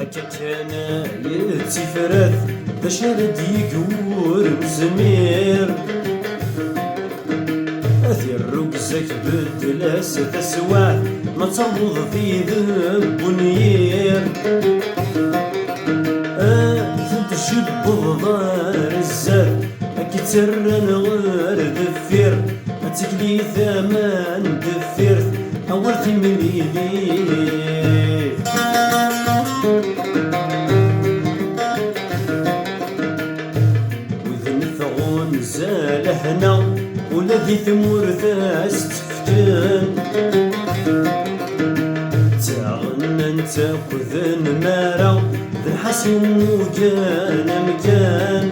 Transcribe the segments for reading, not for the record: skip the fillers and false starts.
هكا كان يتفرث باش رد يقور مزمير أثير ركزك بدلاس تسواه ما تنوض في ذنب ونير تشبه ضار الزاد أكي ترن غير دفير أتكلي ثمان دفيرت أورتي مليلي وذن ثغون زال هنا ولذي ثمور ثاس تفتن تاغن انت كذن مارا ذن حسن وكان مكان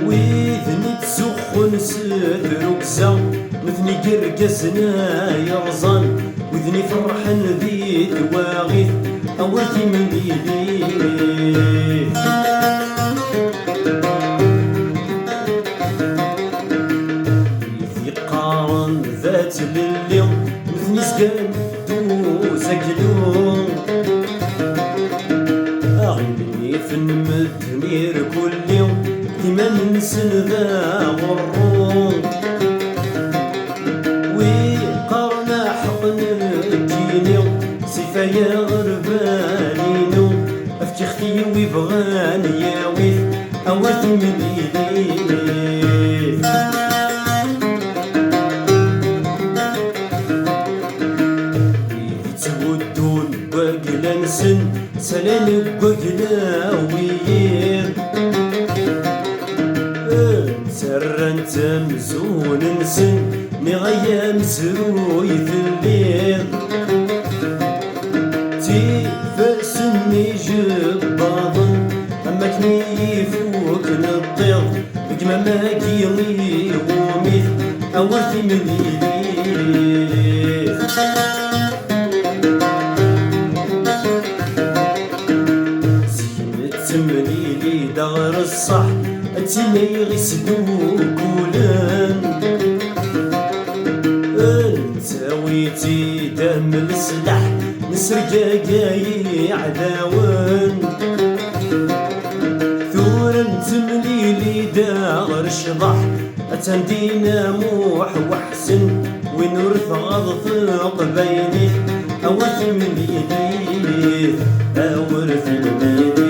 وذن تسخن سدر وكزا مثني قرقزنا يغزان وذني فرحن ذي تواغيث أورتي مليلي ذات لليوم مثني سكان دوزاكلو أغني في المدمير كل يوم ديما ننسن ذا غرو وقارنا حقن الكينيو سيفايا غربانينو أفكي اختي ويبغان ياويث أورتي مليلي نسن سلام بقلا وير سرن تمزون نسن نغيا مسروي في الليل تيفاسني جباضن أما كني فوق نطير بقما ما قيلي وميث أورتي مليلي تمليلي دار الصح أتيني غيسدو كولان انت ويتي دم السلاح نسرقا قاي عداوان ثورا تمليلي دار الشضح أتندينا موح وحسن ونورث غض قبيلي أورث مليلي أورث مليلي